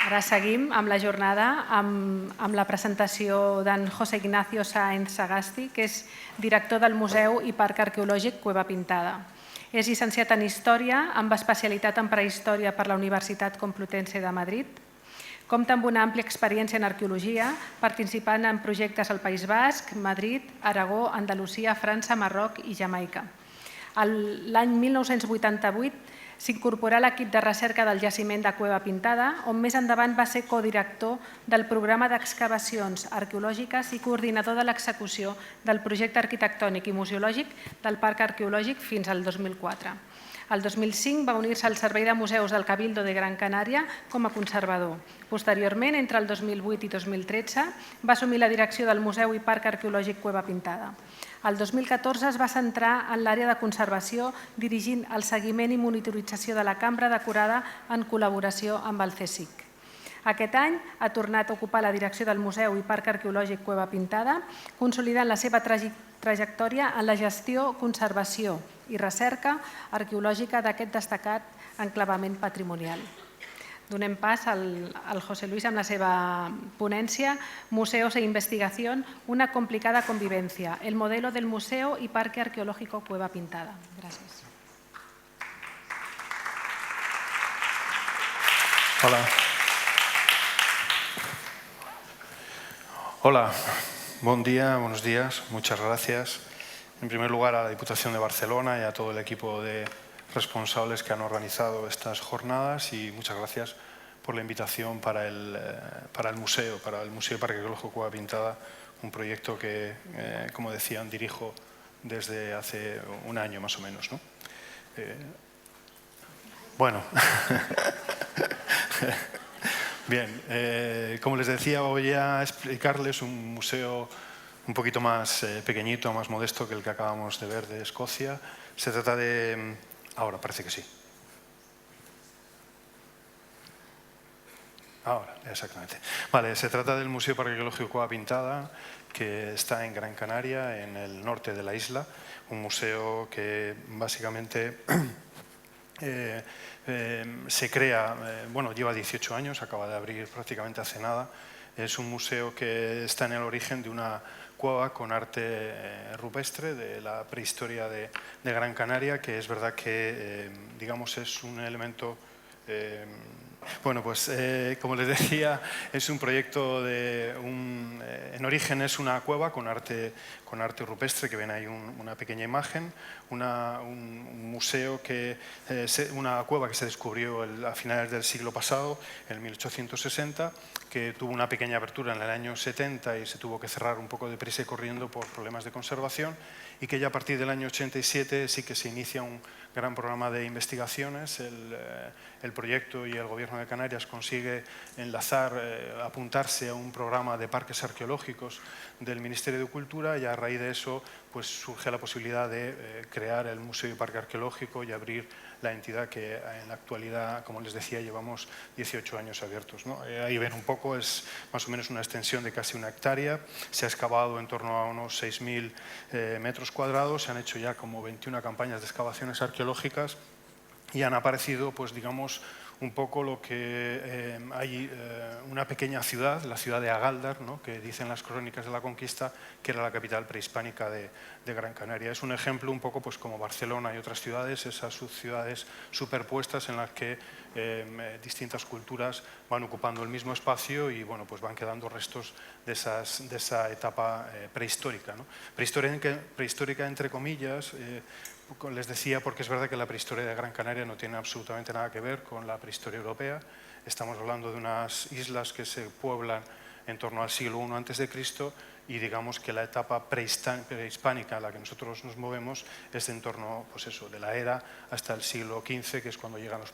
Ara seguim amb la jornada, amb la presentació d'en José Ignacio Sáenz Sagasti, que és director del Museu i Parc Arqueològic Cueva Pintada. És llicenciat en Història, amb especialitat en Prehistòria per la Universitat Complutense de Madrid. Compta amb una àmplia experiència en arqueologia, participant en projectes al País Basc, Madrid, Aragó, Andalusia, França, Marroc i Jamaica. L'any 1988 s'incorporà a l'equip de recerca del jaciment de Cueva Pintada, on més endavant va ser codirector del programa d'excavacions arqueològiques i coordinador de l'execució del projecte arquitectònic i museològic del Parc Arqueològic fins al 2004. El 2005 va unir-se al Servei de Museus del Cabildo de Gran Canària com a conservador. Posteriorment, entre el 2008 i 2013, va assumir la direcció del Museu i Parc Arqueològic Cueva Pintada. El 2014 es va centrar en l'àrea de conservació, dirigint el seguiment i monitorització de la cambra decorada en col·laboració amb el CSIC. Aquest any ha tornat a ocupar la direcció del Museu i Parc Arqueològic Cueva Pintada, consolidant la seva trajectòria en la gestió, conservació i recerca arqueològica d'aquest destacat enclavament patrimonial. Donem pas al José Luis amb la seva ponència Museos e Investigación, una complicada convivencia, el modelo del Museo y Parque Arqueológico Cueva Pintada. Gràcies. Hola. Hola, buen día, buenos días, muchas gracias. En primer lugar a la Diputación de Barcelona y a todo el equipo de responsables que han organizado estas jornadas y muchas gracias por la invitación para el museo y Parque Arqueológico Cueva Pintada, un proyecto que, como decían, dirijo desde hace un año más o menos, ¿no? Bueno, bien, como les decía, voy a explicarles un museo un poquito más pequeñito, más modesto que el que acabamos de ver de Escocia. Se trata de... Ahora, parece que sí. Ahora, exactamente. Vale, se trata del Museo Parque Arqueológico Cueva Pintada, que está en Gran Canaria, en el norte de la isla. Un museo que básicamente se crea, bueno, lleva 18 años, acaba de abrir prácticamente hace nada. Es un museo que está en el origen de una cueva con arte rupestre de la prehistoria de Gran Canaria, que es verdad que, digamos, es un elemento... Bueno, pues como les decía, es un proyecto en origen es una cueva con arte rupestre, que ven ahí una pequeña imagen, un museo una cueva que se descubrió a finales del siglo pasado, en 1860, que tuvo una pequeña apertura en el año 70 y se tuvo que cerrar un poco deprisa y corriendo por problemas de conservación, y que ya a partir del año 87 sí que se inicia un gran programa de investigaciones. El proyecto y el Gobierno de Canarias consigue enlazar, apuntarse a un programa de parques arqueológicos del Ministerio de Cultura, y a raíz de eso pues, surge la posibilidad de crear el Museo y Parque Arqueológico y abrir la entidad que en la actualidad, como les decía, llevamos 18 años abiertos, ¿no? Ahí ven un poco, es más o menos una extensión de casi 1 hectárea, se ha excavado en torno a unos 6.000 metros cuadrados, se han hecho ya como 21 campañas de excavaciones arqueológicas y han aparecido, pues digamos, un poco lo que hay una pequeña ciudad, la ciudad de Agaldar, ¿no? Que dicen las crónicas de la conquista que era la capital prehispánica de Gran Canaria. Es un ejemplo un poco pues como Barcelona y otras ciudades, esas subciudades superpuestas en las que distintas culturas van ocupando el mismo espacio y bueno, pues van quedando restos de esa etapa prehistórica, ¿no? Prehistórica entre comillas, les decía, porque es verdad que la prehistoria de Gran Canaria no tiene absolutamente nada que ver con la prehistoria europea. Estamos hablando de unas islas que se pueblan en torno al siglo I a.C. y digamos que la etapa prehispánica en la que nosotros nos movemos es en torno, pues eso, de la era hasta el siglo XV, que es cuando llegan los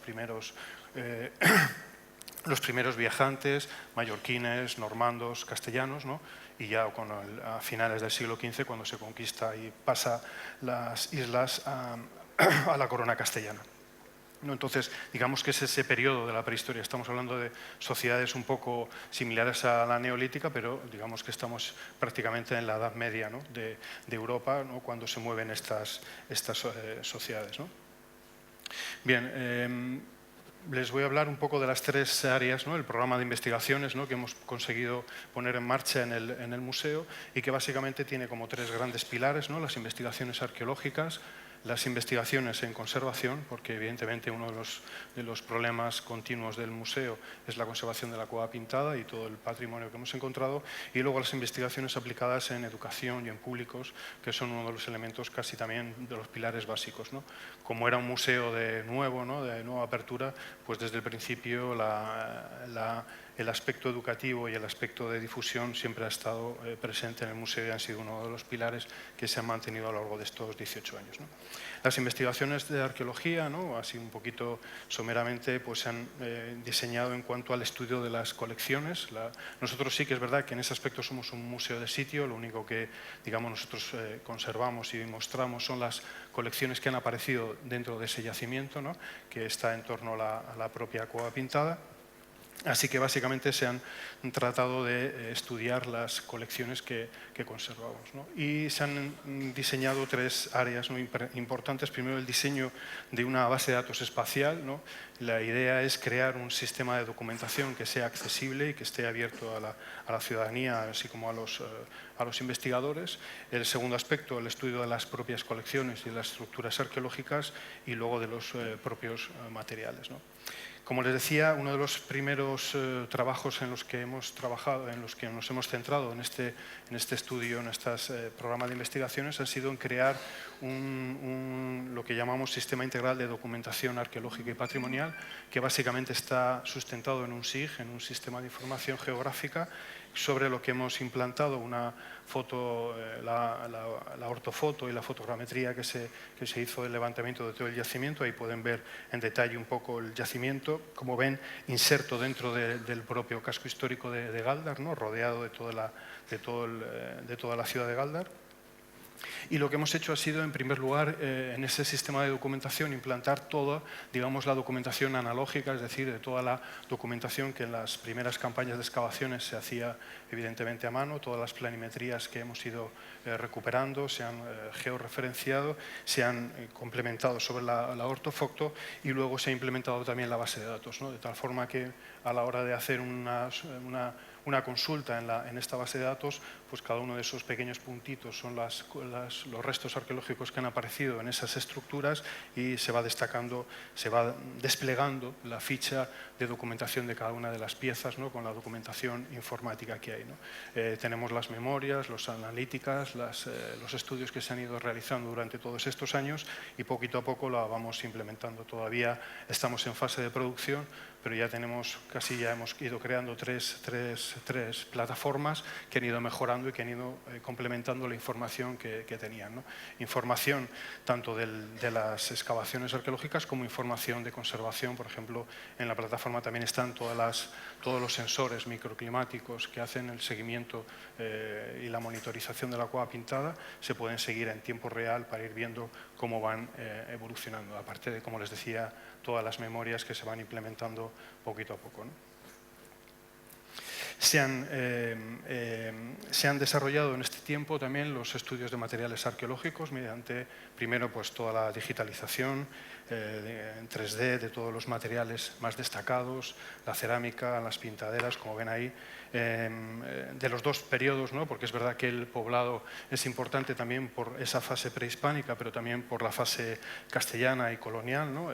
primeros viajantes, mallorquines, normandos, castellanos, ¿no? Y ya a finales del siglo XV cuando se conquista y pasa las islas a la corona castellana. ¿No? Entonces, digamos que es ese periodo de la prehistoria. Estamos hablando de sociedades un poco similares a la neolítica, pero digamos que estamos prácticamente en la Edad Media, ¿no? de Europa, ¿no? Cuando se mueven estas sociedades, ¿no? Bien, les voy a hablar un poco de las tres áreas, ¿no? El programa de investigaciones, ¿no? Que hemos conseguido poner en marcha en el museo y que básicamente tiene como tres grandes pilares, ¿no? Las investigaciones arqueológicas, las investigaciones en conservación, porque evidentemente uno de los problemas continuos del museo es la conservación de la cueva pintada y todo el patrimonio que hemos encontrado, y luego las investigaciones aplicadas en educación y en públicos, que son uno de los elementos casi también de los pilares básicos, ¿no? Como era un museo de nuevo, ¿no? De nueva apertura, pues desde el principio el aspecto educativo y el aspecto de difusión siempre ha estado presente en el museo y han sido uno de los pilares que se han mantenido a lo largo de estos 18 años, ¿no? Las investigaciones de arqueología, ¿no? Así un poquito someramente, pues se han diseñado en cuanto al estudio de las colecciones. Nosotros sí que es verdad que en ese aspecto somos un museo de sitio, lo único que digamos, nosotros conservamos y mostramos son las colecciones que han aparecido dentro de ese yacimiento, ¿no? Que está en torno a la propia cueva pintada. Así que básicamente se han tratado de estudiar las colecciones que conservamos, ¿no? Y se han diseñado tres áreas muy importantes. Primero, el diseño de una base de datos espacial, ¿no? La idea es crear un sistema de documentación que sea accesible y que esté abierto a la ciudadanía, así como a los investigadores. El segundo aspecto, el estudio de las propias colecciones y de las estructuras arqueológicas y luego de los propios materiales, ¿no? Como les decía, uno de los primeros trabajos en los que hemos trabajado, en los que nos hemos centrado en este estudio, en este programa de investigaciones, ha sido en crear lo que llamamos Sistema Integral de Documentación Arqueológica y Patrimonial, que básicamente está sustentado en un SIG, en un Sistema de Información Geográfica, sobre lo que hemos implantado una foto, la ortofoto y la fotogrametría que se hizo del levantamiento de todo el yacimiento. Ahí pueden ver en detalle un poco el yacimiento, como ven, inserto dentro del propio casco histórico de Gáldar, ¿no? Rodeado de toda la ciudad de Gáldar. Y lo que hemos hecho ha sido, en primer lugar, en ese sistema de documentación, implantar toda, digamos, la documentación analógica, es decir, de toda la documentación que en las primeras campañas de excavaciones se hacía evidentemente a mano, todas las planimetrías que hemos ido recuperando, se han georreferenciado, se han complementado sobre la ortofoto y luego se ha implementado también la base de datos, ¿no? De tal forma que a la hora de hacer una consulta en esta base de datos, pues cada uno de esos pequeños puntitos son los restos arqueológicos que han aparecido en esas estructuras y se va destacando, se va desplegando la ficha de documentación de cada una de las piezas, ¿no? Con la documentación informática que hay, ¿no? Tenemos las memorias, las analíticas, los estudios que se han ido realizando durante todos estos años y poquito a poco la vamos implementando. Todavía estamos en fase de producción, pero ya hemos ido creando tres plataformas que han ido mejorando y que han ido complementando la información que tenían, ¿no? Información tanto de las excavaciones arqueológicas como información de conservación. Por ejemplo, en la plataforma también están todos los sensores microclimáticos que hacen el seguimiento y la monitorización de la cueva pintada. Se pueden seguir en tiempo real para ir viendo cómo van evolucionando. Aparte de, como les decía, todas las memorias que se van implementando poquito a poco, ¿no? Se han desarrollado en este tiempo también los estudios de materiales arqueológicos mediante, primero, pues toda la digitalización en 3D de todos los materiales más destacados, la cerámica, las pintaderas, como ven ahí, de los dos periodos, ¿no? Porque es verdad que el poblado es importante también por esa fase prehispánica, pero también por la fase castellana y colonial, ¿no?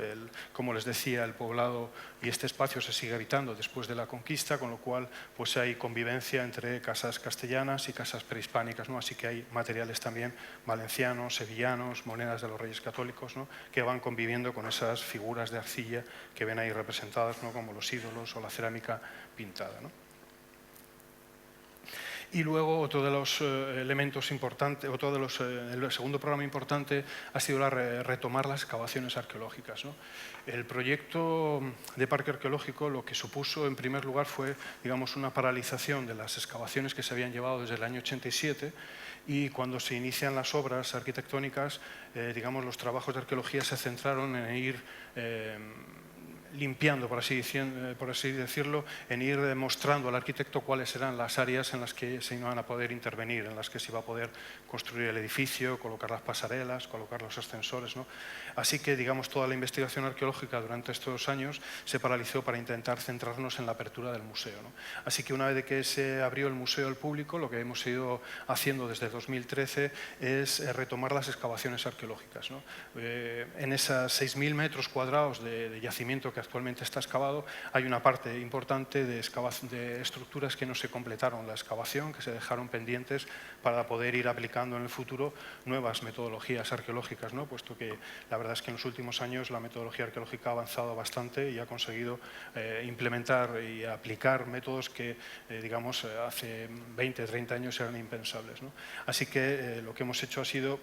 Como les decía, el poblado y este espacio se sigue habitando después de la conquista, con lo cual pues hay convivencia entre casas castellanas y casas prehispánicas, ¿no? Así que hay materiales también valencianos, sevillanos, monedas de los Reyes Católicos, ¿no? Que van conviviendo con esas figuras de arcilla que ven ahí representadas, ¿no? Como los ídolos o la cerámica pintada, ¿no? Y luego otro de los elementos importantes, el segundo programa importante ha sido retomar las excavaciones arqueológicas, ¿no? El proyecto de parque arqueológico lo que supuso en primer lugar fue, digamos, una paralización de las excavaciones que se habían llevado desde el año 87 y cuando se inician las obras arquitectónicas, digamos, los trabajos de arqueología se centraron en ir limpiando, por así decirlo, en ir mostrando al arquitecto cuáles serán las áreas en las que se iban a poder intervenir, en las que se iba a poder construir el edificio, colocar las pasarelas, colocar los ascensores, ¿no? Así que, digamos, toda la investigación arqueológica durante estos años se paralizó para intentar centrarnos en la apertura del museo, ¿no? Así que una vez de que se abrió el museo al público, lo que hemos ido haciendo desde 2013 es retomar las excavaciones arqueológicas, ¿no? En esas 6.000 metros cuadrados de yacimiento que actualmente está excavado, hay una parte importante de estructuras que no se completaron la excavación, que se dejaron pendientes para poder ir aplicando en el futuro nuevas metodologías arqueológicas, ¿no? Puesto que la verdad es que en los últimos años la metodología arqueológica ha avanzado bastante y ha conseguido implementar y aplicar métodos que, digamos, hace 20, 30 años eran impensables, ¿no? Así que lo que hemos hecho ha sido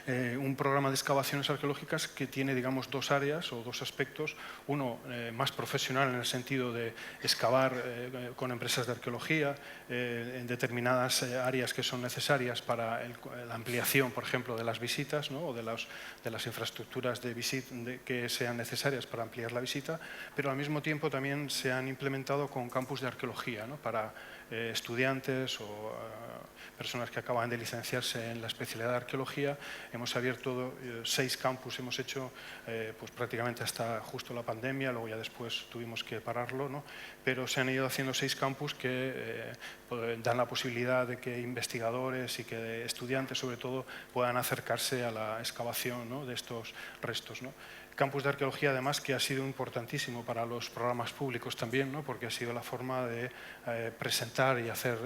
un programa de excavaciones arqueológicas que tiene, digamos, dos áreas o dos aspectos. Uno más profesional en el sentido de excavar con empresas de arqueología en determinadas áreas que son necesarias para la ampliación, por ejemplo, de las visitas, ¿no? O de las infraestructuras que sean necesarias para ampliar la visita, pero al mismo tiempo también se han implementado con campus de arqueología, ¿no? Para estudiantes o personas que acaban de licenciarse en la especialidad de arqueología. Hemos abierto 6 campus, hemos hecho pues prácticamente hasta justo la pandemia, luego ya después tuvimos que pararlo, ¿no? Pero se han ido haciendo 6 campus que dan la posibilidad de que investigadores y que estudiantes, sobre todo, puedan acercarse a la excavación, ¿no? De estos restos, ¿no? Campus de arqueología, además, que ha sido importantísimo para los programas públicos también, ¿no? Porque ha sido la forma de presentar y hacer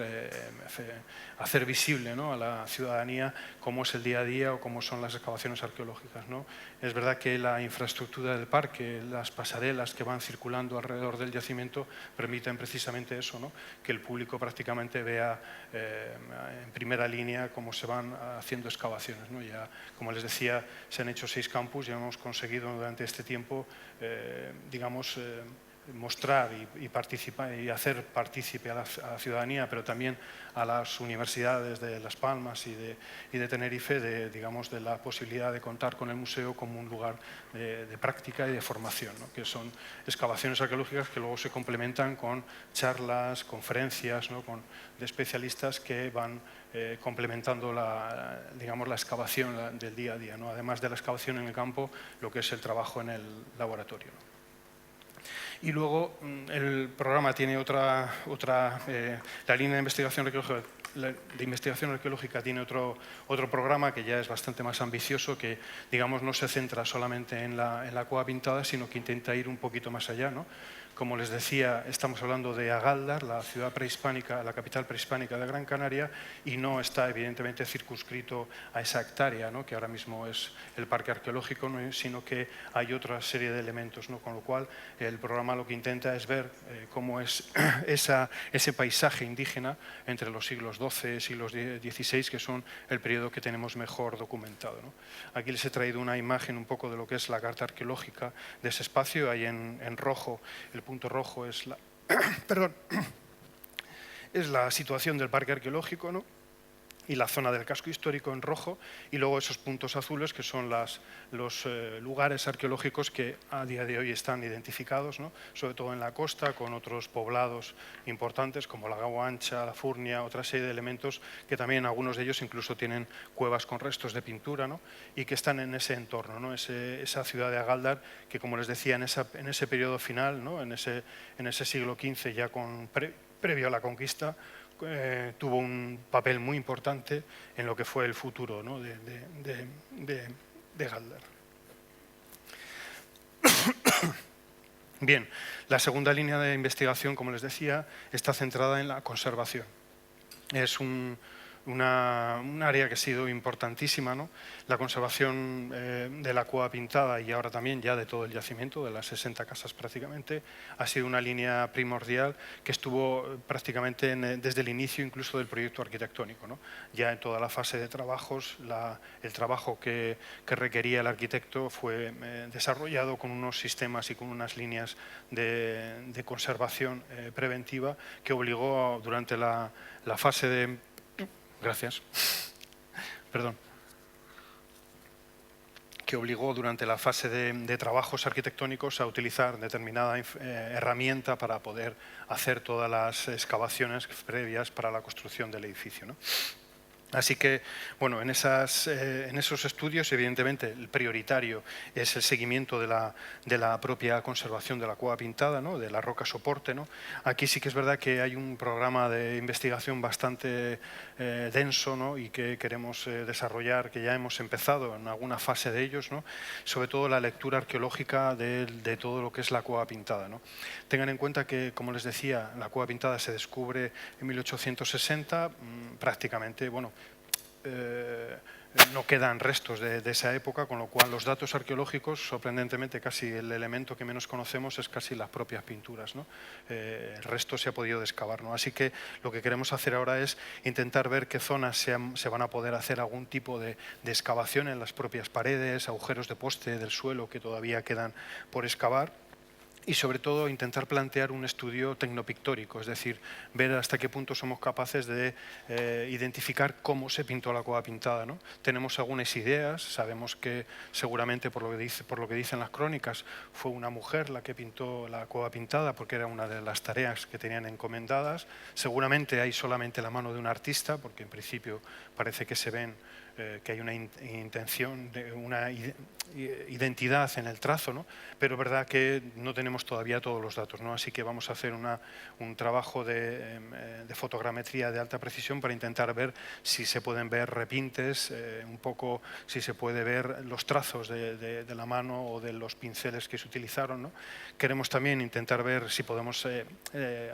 visible, ¿no? A la ciudadanía cómo es el día a día o cómo son las excavaciones arqueológicas, ¿no? Es verdad que la infraestructura del parque, las pasarelas que van circulando alrededor del yacimiento permiten precisamente eso, ¿no? Que el público prácticamente vea en primera línea cómo se van haciendo excavaciones, ¿no? Ya, como les decía, se han hecho 6 campus y hemos conseguido durante este tiempo, digamos, mostrar y participar y hacer partícipe a la ciudadanía, pero también a las universidades de Las Palmas y de Tenerife, digamos, de la posibilidad de contar con el museo como un lugar de práctica y de formación, ¿no? Que son excavaciones arqueológicas que luego se complementan con charlas, conferencias, ¿no? De especialistas que van complementando digamos, la excavación del día a día, ¿no? Además de la excavación en el campo, lo que es el trabajo en el laboratorio, ¿no? Y luego el programa tiene la línea de investigación arqueológica tiene otro programa que ya es bastante más ambicioso, que, digamos, no se centra solamente en la cueva pintada, sino que intenta ir un poquito más allá, ¿no? Como les decía, estamos hablando de Agaldar, la ciudad prehispánica, la capital prehispánica de Gran Canaria, y no está evidentemente circunscrito a esa hectárea, ¿no? Que ahora mismo es el parque arqueológico, ¿no? Sino que hay otra serie de elementos, ¿no? Con lo cual el programa lo que intenta es ver cómo es ese paisaje indígena entre los siglos XII y siglos XVI, que son el periodo que tenemos mejor documentado, ¿no? Aquí les he traído una imagen un poco de lo que es la carta arqueológica de ese espacio. Ahí en rojo, el punto rojo es es la situación del parque arqueológico, ¿no? Y la zona del casco histórico en rojo, y luego esos puntos azules que son los lugares arqueológicos que a día de hoy están identificados, ¿no? Sobre todo en la costa, con otros poblados importantes como la Gagua Ancha, la Furnia, otra serie de elementos que también algunos de ellos incluso tienen cuevas con restos de pintura, ¿no? Y que están en ese entorno, ¿no? Esa ciudad de Agaldar que, como les decía, en ese periodo final, ¿no? en ese siglo XV, ya previo a la conquista, tuvo un papel muy importante en lo que fue el futuro, ¿no? de Galdar. Bien, la segunda línea de investigación, como les decía, está centrada en la conservación. Es un área que ha sido importantísima, ¿no? La conservación de la cueva pintada y ahora también ya de todo el yacimiento, de las 60 casas prácticamente, ha sido una línea primordial que estuvo prácticamente desde el inicio incluso del proyecto arquitectónico, ¿no? Ya en toda la fase de trabajos, el trabajo que requería el arquitecto fue desarrollado con unos sistemas y con unas líneas de conservación preventiva que obligó durante la fase de... Gracias. Perdón. que obligó durante la fase de trabajos arquitectónicos a utilizar determinada herramienta para poder hacer todas las excavaciones previas para la construcción del edificio, ¿no? Así que, bueno, en esos estudios, evidentemente, el prioritario es el seguimiento de la propia conservación de la cueva pintada, ¿no? De la roca soporte, ¿no? Aquí sí que es verdad que hay un programa de investigación bastante denso, ¿no? Y que queremos desarrollar, que ya hemos empezado en alguna fase de ellos, ¿no? Sobre todo la lectura arqueológica de todo lo que es la cueva pintada, ¿no? Tengan en cuenta que, como les decía, la cueva pintada se descubre en 1860, prácticamente, bueno, no quedan restos de esa época, con lo cual los datos arqueológicos, sorprendentemente, casi el elemento que menos conocemos es casi las propias pinturas, ¿no? El resto se ha podido excavar, ¿no? Así que lo que queremos hacer ahora es intentar ver qué zonas se van a poder hacer algún tipo de excavación en las propias paredes, agujeros de poste del suelo que todavía quedan por excavar. Y sobre todo intentar plantear un estudio tecnopictórico, es decir, ver hasta qué punto somos capaces de identificar cómo se pintó la cueva pintada, ¿no? Tenemos algunas ideas, sabemos que seguramente por lo que dicen las crónicas fue una mujer la que pintó la cueva pintada porque era una de las tareas que tenían encomendadas. Seguramente hay solamente la mano de un artista porque en principio parece que se ven que hay una intención, una identidad en el trazo, ¿no? Pero es verdad que no tenemos todavía todos los datos, ¿no? Así que vamos a hacer un trabajo de fotogrametría de alta precisión para intentar ver si se pueden ver repintes, un poco si se puede ver los trazos de la mano o de los pinceles que se utilizaron, ¿no? Queremos también intentar ver si podemos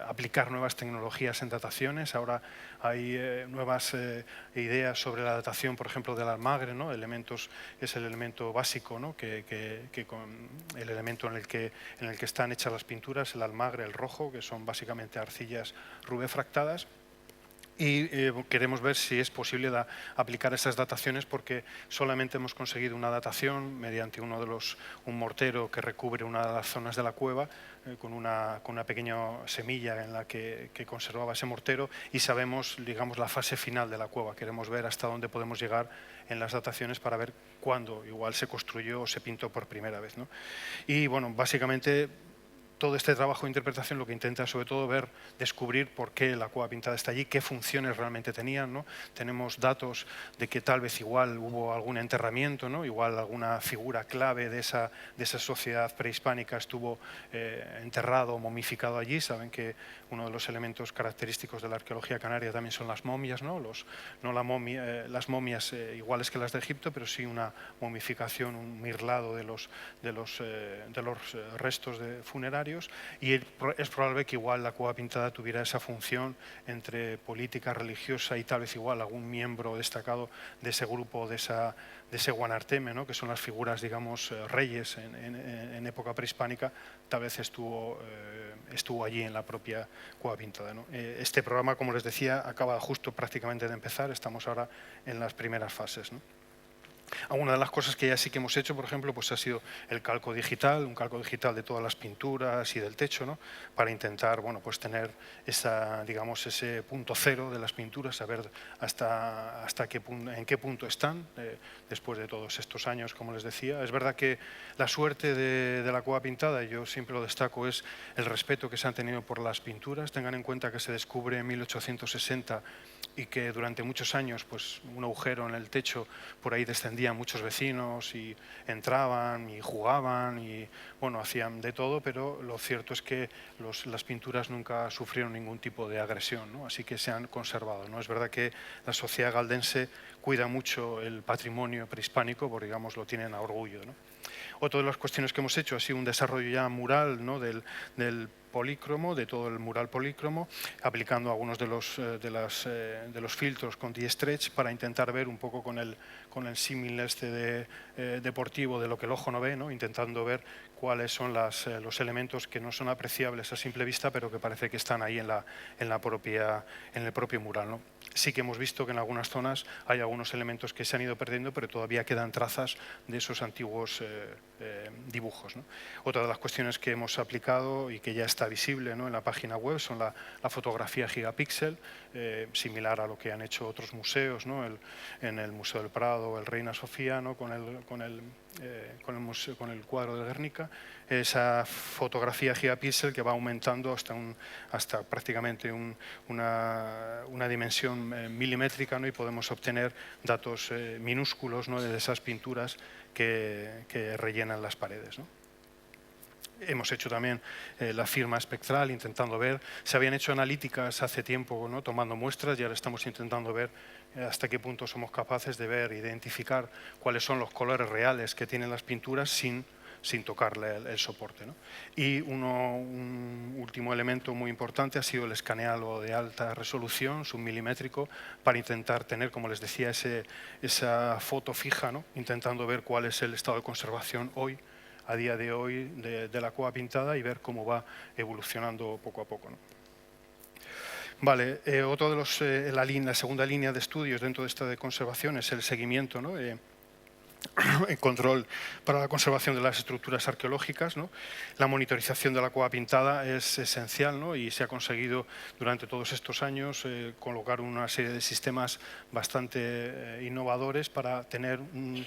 aplicar nuevas tecnologías en dataciones. Ahora hay nuevas ideas sobre la datación, por ejemplo, del almagre, ¿no? Es el elemento básico, ¿no? El elemento en el que están hechas las pinturas, el almagre, el rojo, que son básicamente arcillas rubefractadas. Y queremos ver si es posible aplicar esas dataciones porque solamente hemos conseguido una datación mediante un mortero que recubre una de las zonas de la cueva con una pequeña semilla en la que conservaba ese mortero y sabemos, digamos, la fase final de la cueva. Queremos ver hasta dónde podemos llegar en las dataciones para ver cuándo igual se construyó o se pintó por primera vez, ¿no? Y bueno, básicamente todo este trabajo de interpretación lo que intenta sobre todo descubrir por qué la cueva pintada está allí, qué funciones realmente tenían, ¿no? Tenemos datos de que tal vez igual hubo algún enterramiento, ¿no? Igual alguna figura clave de esa sociedad prehispánica estuvo enterrado o momificado allí. Saben que uno de los elementos característicos de la arqueología canaria también son las momias, ¿no? Las momias iguales que las de Egipto, pero sí una momificación, un mirlado de los restos funerarios. Y es probable que igual la cueva pintada tuviera esa función entre política religiosa y tal vez igual algún miembro destacado de ese grupo, de ese Guanarteme, ¿no? Que son las figuras, digamos, reyes en época prehispánica, tal vez estuvo allí en la propia cueva pintada, ¿no? Este programa, como les decía, acaba justo prácticamente de empezar, estamos ahora en las primeras fases, ¿no? Alguna de las cosas que ya sí que hemos hecho, por ejemplo, pues ha sido el calco digital, un calco digital de todas las pinturas y del techo, ¿no? Para intentar, bueno, pues tener digamos, ese punto cero de las pinturas, saber en qué punto están después de todos estos años, como les decía. Es verdad que la suerte de la cueva pintada, yo siempre lo destaco, es el respeto que se han tenido por las pinturas. Tengan en cuenta que se descubre en 1860 y que durante muchos años, pues un agujero en el techo, por ahí descendían muchos vecinos y entraban y jugaban y bueno, hacían de todo, pero lo cierto es que las pinturas nunca sufrieron ningún tipo de agresión, ¿no? Así que se han conservado, ¿no? Es verdad que la sociedad galdense cuida mucho el patrimonio prehispánico, porque digamos lo tienen a orgullo, ¿no? Otra de las cuestiones que hemos hecho ha sido un desarrollo ya mural, ¿no? del polícromo, de todo el mural polícromo, aplicando algunos de los filtros con D-Stretch para intentar ver un poco con el símil deportivo de lo que el ojo no ve, ¿no? Intentando ver cuáles son los elementos que no son apreciables a simple vista, pero que parece que están ahí en el propio mural, ¿no? Sí que hemos visto que en algunas zonas hay algunos elementos que se han ido perdiendo, pero todavía quedan trazas de esos antiguos dibujos, ¿no? Otra de las cuestiones que hemos aplicado y que ya está está visible, ¿no?, en la página web, son la fotografía gigapíxel, similar a lo que han hecho otros museos, ¿no?, en el Museo del Prado o el Reina Sofía, ¿no?, con el cuadro de Guernica, esa fotografía gigapíxel que va aumentando hasta prácticamente una dimensión milimétrica, ¿no?, y podemos obtener datos minúsculos, ¿no?, de esas pinturas que rellenan las paredes, ¿no? Hemos hecho también la firma espectral, intentando ver. Se habían hecho analíticas hace tiempo, ¿no?, tomando muestras, y ahora estamos intentando ver hasta qué punto somos capaces de ver, identificar cuáles son los colores reales que tienen las pinturas sin tocarle el soporte, ¿no? Y un último elemento muy importante ha sido el escaneado de alta resolución, submilimétrico, para intentar tener, como les decía, esa foto fija, ¿no?, intentando ver cuál es el estado de conservación a día de hoy de la cueva pintada, y ver cómo va evolucionando poco a poco, ¿no? Vale, otro de la segunda línea de estudios dentro de esta de conservación es el seguimiento, ¿no?, el control para la conservación de las estructuras arqueológicas, ¿no? La monitorización de la cueva pintada es esencial, ¿no?, y se ha conseguido durante todos estos años colocar una serie de sistemas bastante innovadores para tener un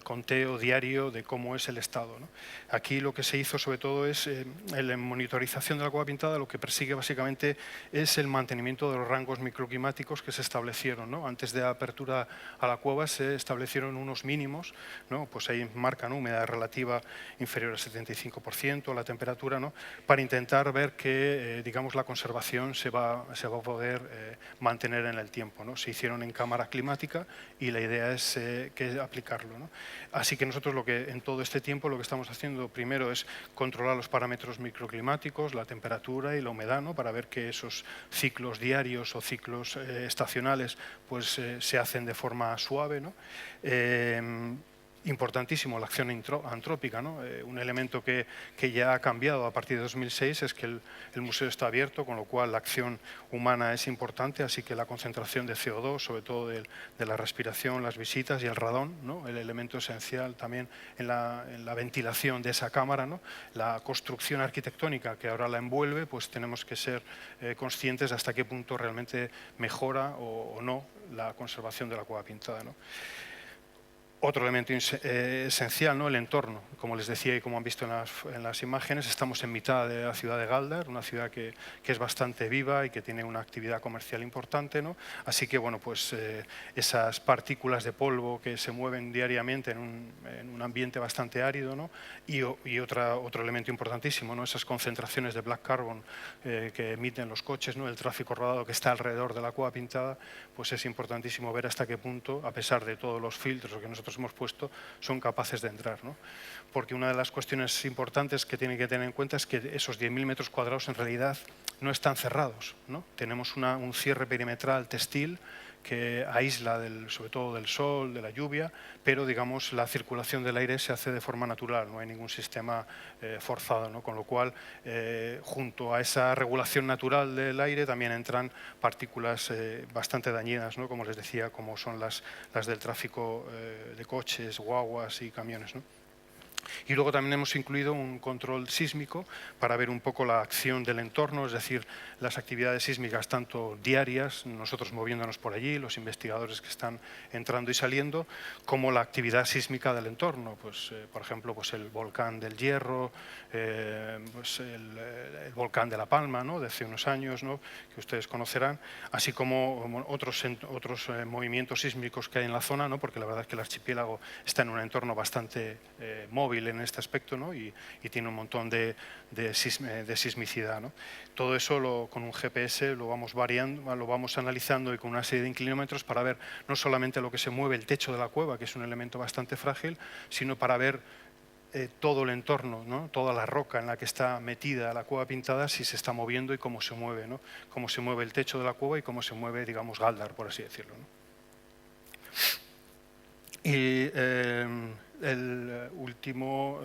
conteo diario de cómo es el estado, ¿no? Aquí lo que se hizo sobre todo es, la monitorización de la cueva pintada, lo que persigue básicamente es el mantenimiento de los rangos microclimáticos que se establecieron, ¿no? Antes de la apertura a la cueva se establecieron unos mínimos, ¿no? Pues ahí marcan humedad relativa inferior al 75%, la temperatura, ¿no?, para intentar ver que digamos, la conservación se va a poder mantener en el tiempo, ¿no? Se hicieron en cámara climática y la idea es que aplicarlo, ¿no? Así que nosotros en todo este tiempo lo que estamos haciendo primero es controlar los parámetros microclimáticos, la temperatura y la humedad, ¿no?, para ver que esos ciclos diarios o ciclos estacionales pues se hacen de forma suave, ¿no? Importantísimo la acción antrópica, ¿no? Un elemento que ya ha cambiado a partir de 2006 es que el museo está abierto, con lo cual la acción humana es importante, así que la concentración de CO2, sobre todo de la respiración, las visitas y el radón, ¿no?, el elemento esencial también en la ventilación de esa cámara, ¿no?, la construcción arquitectónica que ahora la envuelve, pues tenemos que ser conscientes de hasta qué punto realmente mejora o no la conservación de la cueva pintada, ¿no? Otro elemento esencial, ¿no?, el entorno. Como les decía y como han visto en las imágenes, estamos en mitad de la ciudad de Galdar, una ciudad que es bastante viva y que tiene una actividad comercial importante, ¿no? Así que, bueno, pues esas partículas de polvo que se mueven diariamente en un ambiente bastante árido, ¿no?, y otro elemento importantísimo, ¿no?, esas concentraciones de black carbon que emiten los coches, ¿no?, el tráfico rodado que está alrededor de la cueva pintada, pues es importantísimo ver hasta qué punto, a pesar de todos los filtros que nosotros hemos puesto, son capaces de entrar, ¿no? Porque una de las cuestiones importantes que tienen que tener en cuenta es que esos 10.000 metros cuadrados en realidad no están cerrados, ¿no? Tenemos un cierre perimetral textil que aísla sobre todo del sol, de la lluvia, pero digamos la circulación del aire se hace de forma natural, no hay ningún sistema forzado, ¿no? Con lo cual, junto a esa regulación natural del aire también entran partículas bastante dañinas, ¿no?, como les decía, como son las del tráfico de coches, guaguas y camiones, ¿no? Y luego también hemos incluido un control sísmico para ver un poco la acción del entorno, es decir, las actividades sísmicas tanto diarias, nosotros moviéndonos por allí, los investigadores que están entrando y saliendo, como la actividad sísmica del entorno, pues, por ejemplo, pues el volcán del Hierro, pues el volcán de La Palma, ¿no?, de hace unos años, ¿no?, que ustedes conocerán, así como otros movimientos sísmicos que hay en la zona, ¿no?, porque la verdad es que el archipiélago está en un entorno bastante móvil en este aspecto, ¿no?, y tiene un montón de sismicidad, ¿no? Todo eso con un GPS lo vamos variando, lo vamos analizando y con una serie de inclinómetros para ver no solamente lo que se mueve el techo de la cueva, que es un elemento bastante frágil, sino para ver todo el entorno, ¿no?, toda la roca en la que está metida la cueva pintada, si se está moviendo y cómo se mueve, ¿no?, cómo se mueve el techo de la cueva y cómo se mueve, digamos, Galdar, por así decirlo, ¿no? Y el último,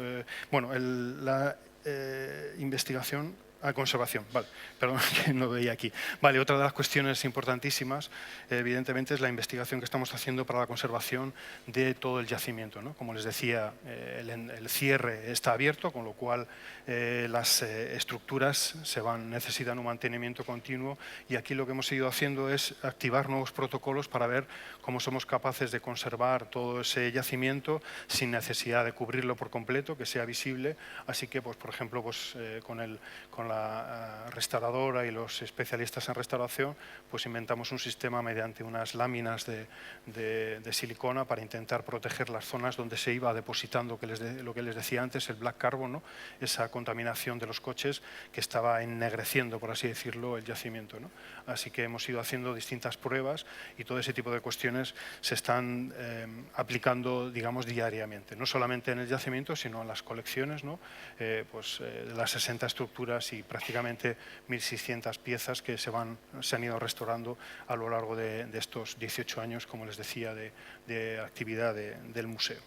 bueno, la investigación Conservación, vale, perdón, que no veía aquí. Vale, otra de las cuestiones importantísimas, evidentemente, es la investigación que estamos haciendo para la conservación de todo el yacimiento, ¿no? Como les decía, el cierre está abierto, con lo cual las estructuras necesitan un mantenimiento continuo, y aquí lo que hemos ido haciendo es activar nuevos protocolos para ver cómo somos capaces de conservar todo ese yacimiento sin necesidad de cubrirlo por completo, que sea visible. Así que, pues, por ejemplo, pues, con la restauradora y los especialistas en restauración, pues inventamos un sistema mediante unas láminas de silicona para intentar proteger las zonas donde se iba depositando, lo que les decía antes, el black carbon, ¿no? Esa contaminación de los coches que estaba ennegreciendo, por así decirlo, el yacimiento, ¿no? Así que hemos ido haciendo distintas pruebas y todo ese tipo de cuestiones se están aplicando, digamos, diariamente, no solamente en el yacimiento, sino en las colecciones, ¿no? De las 60 estructuras y prácticamente 1.600 piezas que se han ido restaurando a lo largo de estos 18 años, como les decía, de actividad del museo.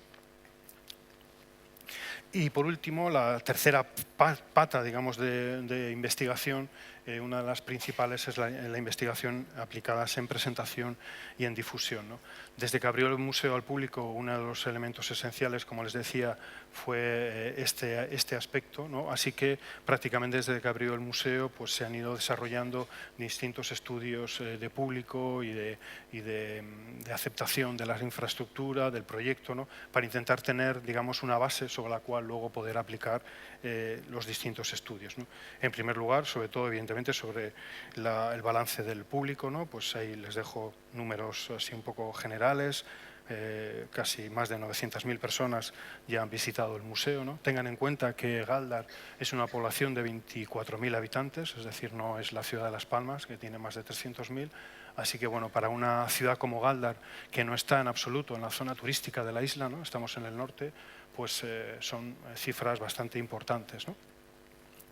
Y por último, la tercera pata, digamos, de investigación, una de las principales es la investigación aplicada en presentación y en difusión, ¿no? Desde que abrió el museo al público, uno de los elementos esenciales, como les decía, fue este aspecto, ¿no? Así que prácticamente desde que abrió el museo, pues se han ido desarrollando distintos estudios de público y de aceptación de la infraestructura, del proyecto, ¿no? Para intentar tener, digamos, una base sobre la cual luego poder aplicar los distintos estudios, ¿no? En primer lugar, sobre todo, evidentemente, sobre el balance del público, ¿no? Pues ahí les dejo números así un poco generales. Casi más de 900.000 personas ya han visitado el museo, ¿no? Tengan en cuenta que Galdar es una población de 24.000 habitantes, es decir, no es la ciudad de Las Palmas, que tiene más de 300.000. Así que, bueno, para una ciudad como Galdar, que no está en absoluto en la zona turística de la isla, ¿no? Estamos en el norte, pues son cifras bastante importantes, ¿no?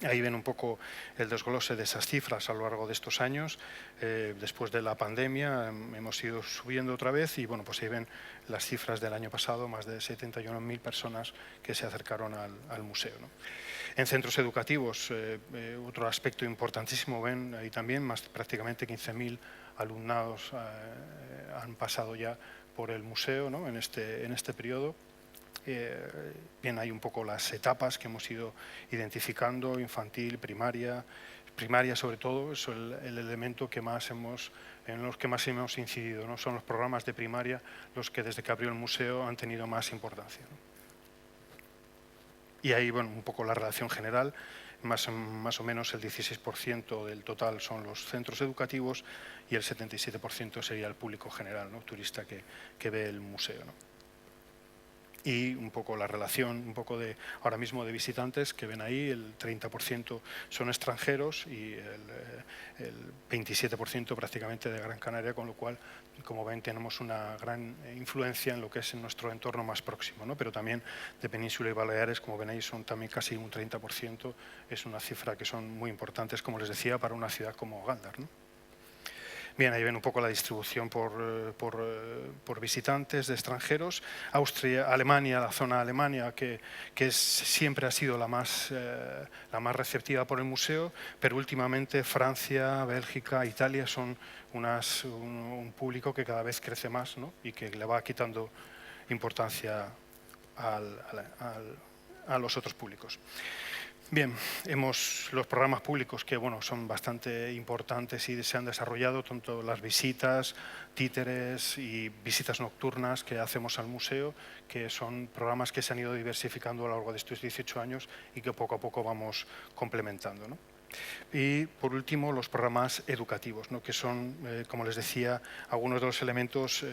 Ahí ven un poco el desglose de esas cifras a lo largo de estos años. Después de la pandemia hemos ido subiendo otra vez y, bueno, pues ahí ven las cifras del año pasado, más de 71.000 personas que se acercaron al museo, ¿no? En centros educativos, otro aspecto importantísimo, ven ahí también, prácticamente 15.000 alumnados han pasado ya por el museo, ¿no? en este periodo. Bien, hay un poco las etapas que hemos ido identificando, infantil, primaria sobre todo, es el elemento en los que más hemos incidido, ¿no? Son los programas de primaria los que desde que abrió el museo han tenido más importancia, ¿no? Y ahí, bueno, un poco la relación general, más o menos el 16% del total son los centros educativos y el 77% sería el público general, ¿no? Turista que ve el museo, ¿no? Y un poco la relación, un poco de ahora mismo de visitantes que ven ahí, el 30% son extranjeros y el 27% prácticamente de Gran Canaria, con lo cual, como ven, tenemos una gran influencia en lo que es en nuestro entorno más próximo, ¿no? Pero también de Península y Baleares, como ven ahí, son también casi un 30%, es una cifra que son muy importantes, como les decía, para una ciudad como Galdar, ¿no? Bien, ahí ven un poco la distribución por visitantes de extranjeros. Austria, Alemania, la zona de Alemania, que siempre ha sido la más receptiva por el museo, pero últimamente Francia, Bélgica, Italia son un público que cada vez crece más, ¿no? Y que le va quitando importancia a los otros públicos. Bien, los programas públicos que, bueno, son bastante importantes y se han desarrollado, tanto las visitas, títeres y visitas nocturnas que hacemos al museo, que son programas que se han ido diversificando a lo largo de estos 18 años y que poco a poco vamos complementando, ¿no? Y, por último, los programas educativos, ¿no? Que son, como les decía, algunos de los elementos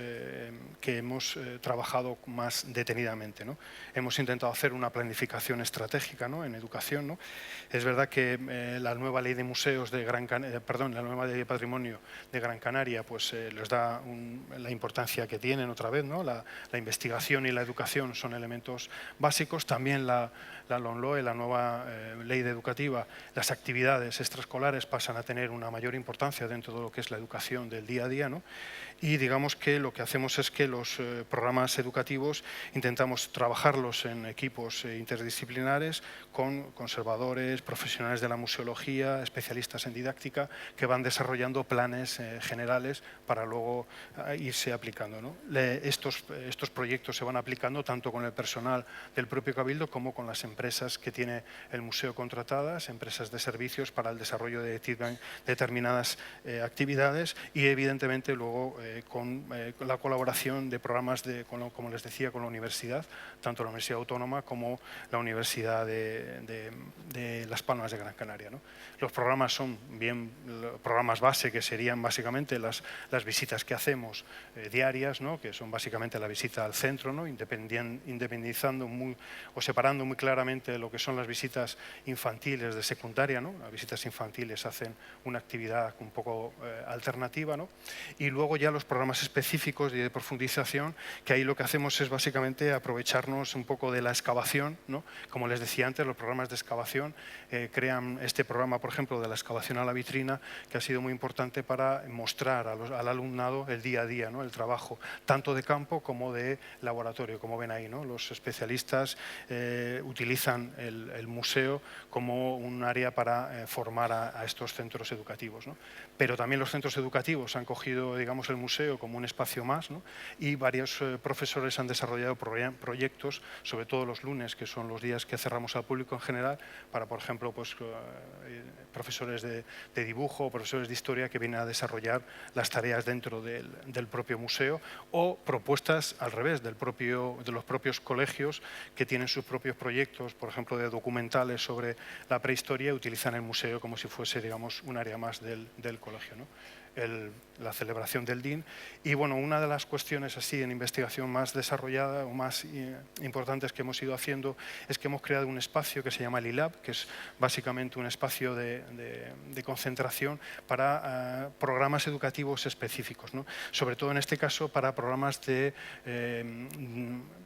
que hemos trabajado más detenidamente, ¿no? Hemos intentado hacer una planificación estratégica, ¿no? En educación, ¿no? Es verdad que la nueva ley de museos de la nueva ley de patrimonio de Gran Canaria, pues les da la importancia que tienen otra vez, ¿no? La investigación y la educación son elementos básicos. También la LOMLOE, la nueva ley educativa, las actividades actividades extraescolares pasan a tener una mayor importancia dentro de lo que es la educación del día a día, ¿no? Y digamos que lo que hacemos es que los programas educativos intentamos trabajarlos en equipos interdisciplinares con conservadores, profesionales de la museología, especialistas en didáctica, que van desarrollando planes generales para luego irse aplicando, ¿no? Estos proyectos se van aplicando tanto con el personal del propio Cabildo como con las empresas que tiene el museo contratadas, empresas de servicios para el desarrollo de determinadas actividades y evidentemente luego con la colaboración de programas, como les decía, con la universidad, tanto la Universidad Autónoma como la Universidad de Las Palmas de Gran Canaria, ¿no? Los programas son bien programas base, que serían básicamente las visitas que hacemos diarias, ¿no? Que son básicamente la visita al centro, ¿no? Independizando o separando muy claramente lo que son las visitas infantiles de secundaria, ¿no? Las visitas infantiles hacen una actividad un poco alternativa, ¿no? Y luego ya los programas específicos de profundización, que ahí lo que hacemos es básicamente aprovecharnos un poco de la excavación, ¿no? Como les decía antes, los programas de excavación crean este programa, por ejemplo, de la excavación a la vitrina, que ha sido muy importante para mostrar al alumnado el día a día, ¿no? El trabajo, tanto de campo como de laboratorio, como ven ahí, ¿no? Los especialistas utilizan el museo como un área para formar a estos centros educativos, ¿no? Pero también los centros educativos han cogido, digamos, el museo como un espacio más, ¿no? Y varios profesores han desarrollado proyectos, sobre todo los lunes, que son los días que cerramos al público en general, para, por ejemplo, pues, profesores de dibujo o profesores de historia que vienen a desarrollar las tareas dentro del propio museo, o propuestas al revés, de los propios colegios que tienen sus propios proyectos, por ejemplo, de documentales sobre la prehistoria, y utilizan el museo como si fuese, digamos, un área más del colegio, ¿no? La celebración del DIN. Y bueno, una de las cuestiones así en investigación más desarrollada o más importantes que hemos ido haciendo es que hemos creado un espacio que se llama el ILAB, que es básicamente un espacio de concentración para programas educativos específicos, ¿no? Sobre todo en este caso para programas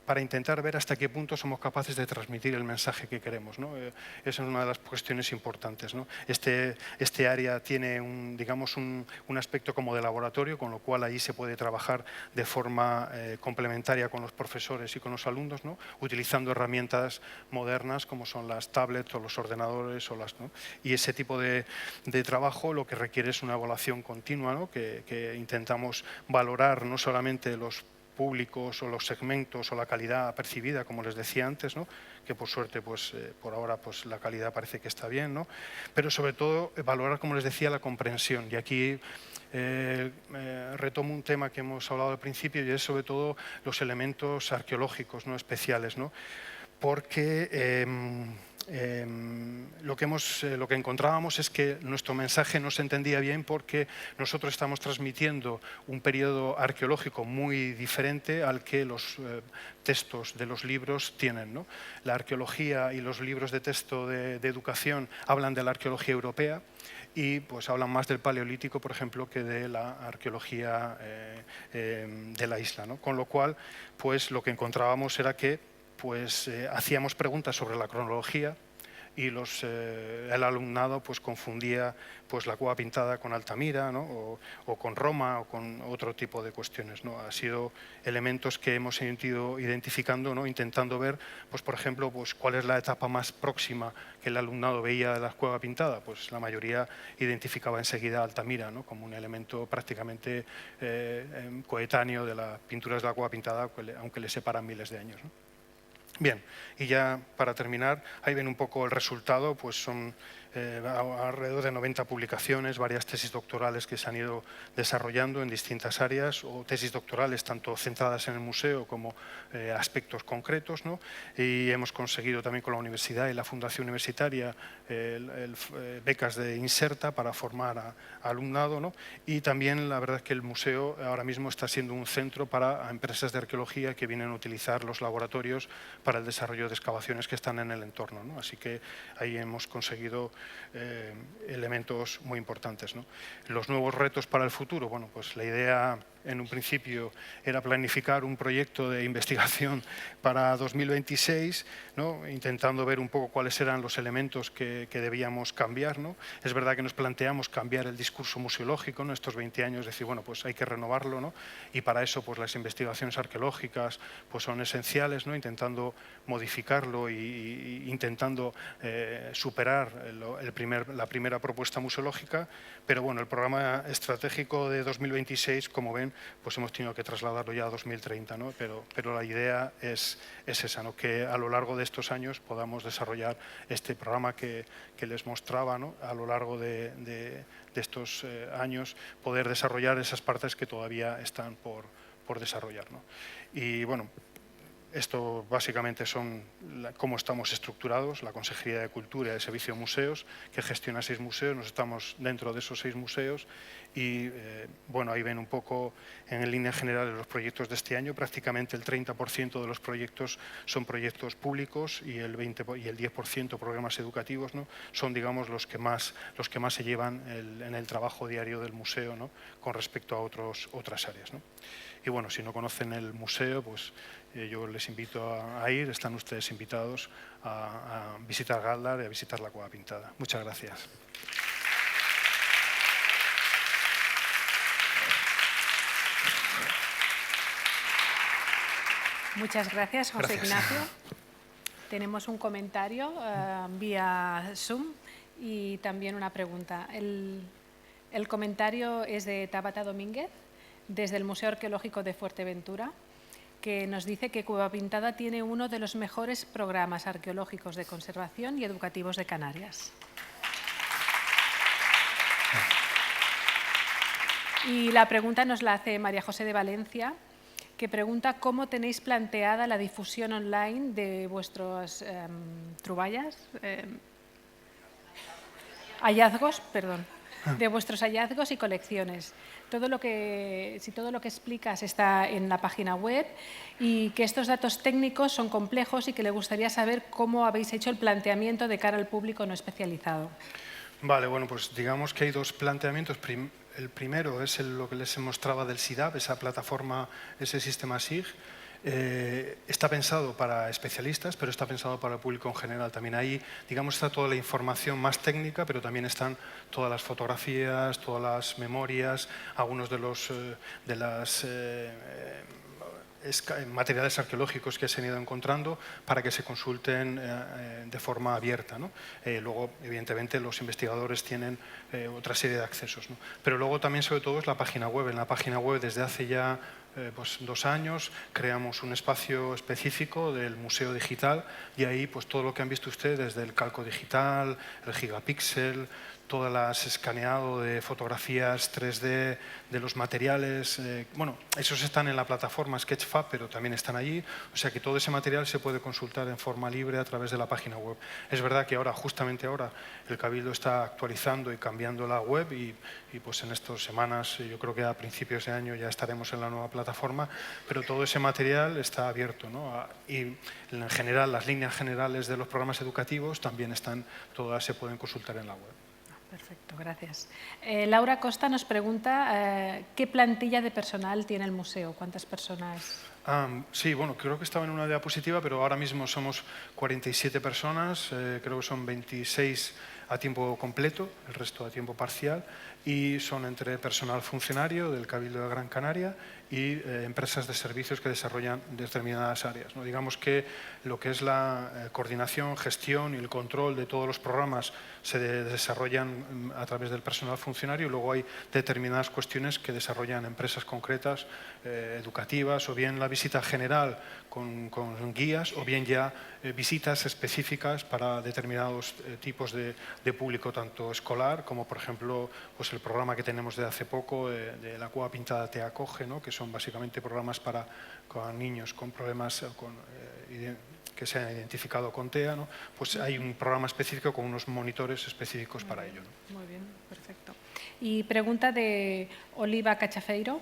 para intentar ver hasta qué punto somos capaces de transmitir el mensaje que queremos, ¿no? Esa es una de las cuestiones importantes, ¿no? Este área tiene digamos un aspecto como de laboratorio, con lo cual allí se puede trabajar de forma complementaria con los profesores y con los alumnos, ¿no? Utilizando herramientas modernas como son las tablets o los ordenadores, ¿no? Y ese tipo de trabajo lo que requiere es una evaluación continua, ¿no? que intentamos valorar no solamente los públicos o los segmentos o la calidad percibida, como les decía antes, ¿no? Que por suerte, pues, por ahora, pues, la calidad parece que está bien, ¿no? Pero sobre todo valorar, como les decía, la comprensión. Y aquí retomo un tema que hemos hablado al principio, y es sobre todo los elementos arqueológicos, ¿no? Especiales, ¿no? Porque lo que encontrábamos es que nuestro mensaje no se entendía bien porque nosotros estamos transmitiendo un periodo arqueológico muy diferente al que los textos de los libros tienen, ¿no? La arqueología y los libros de texto de educación hablan de la arqueología europea y pues hablan más del paleolítico, por ejemplo, que de la arqueología de la isla, ¿no? Con lo cual, pues lo que encontrábamos era que pues hacíamos preguntas sobre la cronología y el alumnado pues confundía pues la Cueva Pintada con Altamira, ¿no? o con Roma o con otro tipo de cuestiones, ¿no? Han sido elementos que hemos ido identificando, ¿no? Intentando ver, pues por ejemplo, pues cuál es la etapa más próxima que el alumnado veía de la Cueva Pintada. Pues la mayoría identificaba enseguida Altamira, ¿no? Como un elemento prácticamente coetáneo de las pinturas de la Cueva Pintada, aunque le separan miles de años, ¿no? Bien, y ya para terminar, ahí ven un poco el resultado, pues son alrededor de 90 publicaciones, varias tesis doctorales que se han ido desarrollando en distintas áreas, o tesis doctorales tanto centradas en el museo como aspectos concretos, ¿no? Y hemos conseguido también con la universidad y la Fundación Universitaria becas de Inserta para formar a alumnado, ¿no? Y también la verdad es que el museo ahora mismo está siendo un centro para empresas de arqueología que vienen a utilizar los laboratorios para el desarrollo de excavaciones que están en el entorno, ¿no? Así que ahí hemos conseguido elementos muy importantes, ¿no? Los nuevos retos para el futuro, bueno, pues la idea en un principio era planificar un proyecto de investigación para 2026, ¿no? Intentando ver un poco cuáles eran los elementos que debíamos cambiar, ¿no? Es verdad que nos planteamos cambiar el discurso museológico, ¿no? Estos 20 años, decir, bueno, pues hay que renovarlo, ¿no? Y para eso pues las investigaciones arqueológicas pues son esenciales, ¿no? Intentando modificarlo y intentando superar la primera propuesta museológica, pero bueno, el programa estratégico de 2026, como ven, pues hemos tenido que trasladarlo ya a 2030, ¿no? Pero la idea es esa, ¿no? Que a lo largo de estos años podamos desarrollar este programa que les mostraba, ¿no? A lo largo de estos años, poder desarrollar esas partes que todavía están por desarrollar, ¿no? Y bueno, esto básicamente son cómo estamos estructurados, la Consejería de Cultura y de Servicio de Museos, que gestiona 6 museos, nos estamos dentro de esos 6 museos y bueno, ahí ven un poco en línea general los proyectos de este año, prácticamente el 30% de los proyectos son proyectos públicos y el 10% programas educativos, ¿no? Son, digamos, los que más se llevan en el trabajo diario del museo, ¿no? Con respecto a otras áreas, ¿no? Y bueno, si no conocen el museo, pues yo les invito a ir, están ustedes invitados a visitar Galdar y a visitar la Cueva Pintada. Muchas gracias. Muchas gracias, José Ignacio. Tenemos un comentario vía Zoom y también una pregunta. El comentario es de Tabata Domínguez, desde el Museo Arqueológico de Fuerteventura, que nos dice que Cueva Pintada tiene uno de los mejores programas arqueológicos de conservación y educativos de Canarias. Y la pregunta nos la hace María José de Valencia, que pregunta cómo tenéis planteada la difusión online de vuestros de vuestros hallazgos y colecciones. Si todo lo que explicas está en la página web y que estos datos técnicos son complejos y que le gustaría saber cómo habéis hecho el planteamiento de cara al público no especializado. Vale, bueno, pues digamos que hay 2 planteamientos. El primero es lo que les mostraba del SIDAP, esa plataforma, ese sistema SIG. Está pensado para especialistas, pero está pensado para el público en general. También ahí, digamos, está toda la información más técnica, pero también están todas las fotografías, todas las memorias, algunos de los materiales arqueológicos que se han ido encontrando para que se consulten de forma abierta, ¿no? Luego, evidentemente, los investigadores tienen otra serie de accesos, ¿no? Pero luego también, sobre todo, es la página web. En la página web, desde hace ya pues 2 años, creamos un espacio específico del Museo Digital y ahí pues todo lo que han visto ustedes, desde el calco digital, el gigapíxel, todo el escaneado de fotografías 3D de los materiales, bueno, esos están en la plataforma Sketchfab, pero también están allí, o sea que todo ese material se puede consultar en forma libre a través de la página web. Es verdad que ahora, justamente ahora, el Cabildo está actualizando y cambiando la web y pues en estas semanas, yo creo que a principios de año ya estaremos en la nueva plataforma, pero todo ese material está abierto, ¿no? Y en general, las líneas generales de los programas educativos también están, todas se pueden consultar en la web. Perfecto, gracias. Laura Costa nos pregunta ¿qué plantilla de personal tiene el museo? ¿Cuántas personas? Sí, bueno, creo que estaba en una diapositiva, pero ahora mismo somos 47 personas, creo que son 26 a tiempo completo, el resto a tiempo parcial, y son entre personal funcionario del Cabildo de Gran Canaria y empresas de servicios que desarrollan determinadas áreas, ¿no? Digamos que lo que es la coordinación, gestión y el control de todos los programas se desarrollan a través del personal funcionario y luego hay determinadas cuestiones que desarrollan empresas concretas, educativas, o bien la visita general con guías, o bien ya visitas específicas para determinados tipos de público, tanto escolar como, por ejemplo, pues el programa que tenemos de hace poco de La Cueva Pintada te acoge, ¿no? Que son básicamente programas con niños con problemas que se han identificado con TEA, ¿no? Pues hay un programa específico con unos monitores específicos para ello, ¿no? Muy bien, perfecto. Y pregunta de Oliva Cachafeiro.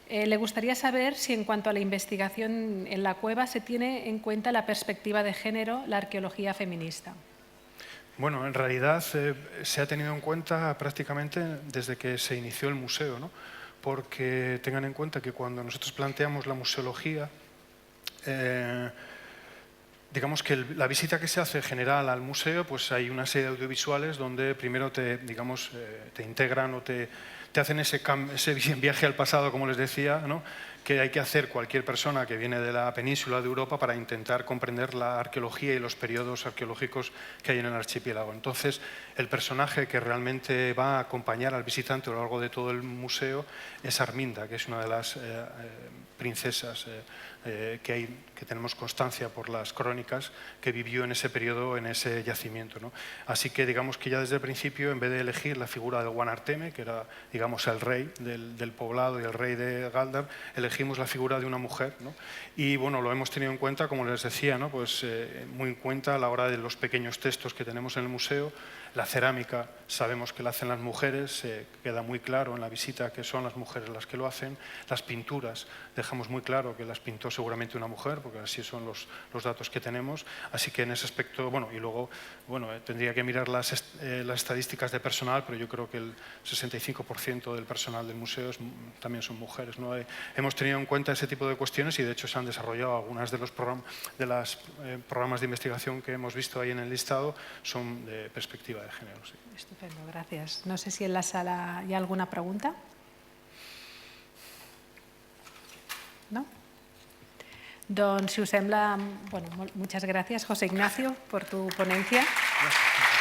Le gustaría saber si en cuanto a la investigación en la cueva se tiene en cuenta la perspectiva de género, la arqueología feminista. Bueno, en realidad se ha tenido en cuenta prácticamente desde que se inició el museo, ¿no? porque tengan en cuenta que cuando nosotros planteamos la museología, digamos que la visita que se hace general al museo, pues hay una serie de audiovisuales donde primero te integran o te hacen ese viaje al pasado, como les decía, ¿no?, que hay que hacer cualquier persona que viene de la península de Europa para intentar comprender la arqueología y los periodos arqueológicos que hay en el archipiélago. Entonces, el personaje que realmente va a acompañar al visitante a lo largo de todo el museo es Arminda, que es una de las princesas que tenemos constancia por las crónicas que vivió en ese periodo, en ese yacimiento, ¿no? Así que digamos que ya desde el principio, en vez de elegir la figura de Guanarteme, que era, digamos, el rey del poblado y el rey de Galdar, elegimos la figura de una mujer, ¿no? Y bueno, lo hemos tenido en cuenta, como les decía, ¿no?, pues muy en cuenta a la hora de los pequeños textos que tenemos en el museo. La cerámica sabemos que la hacen las mujeres, queda muy claro en la visita que son las mujeres las que lo hacen. Las pinturas, dejamos muy claro que las pintó seguramente una mujer, porque así son los datos que tenemos. Así que en ese aspecto, bueno, y luego, bueno, tendría que mirar las estadísticas de personal, pero yo creo que el 65% del personal del museo también son mujeres, ¿no? Hemos tenido en cuenta ese tipo de cuestiones y de hecho se han desarrollado algunas de los programas de investigación que hemos visto ahí en el listado, son de perspectiva de género. Sí. Estupendo, gracias. No sé si en la sala hi ha alguna pregunta. No? Doncs, si us sembla, bueno, muchas gracias, José Ignacio, por tu ponencia. Gracias.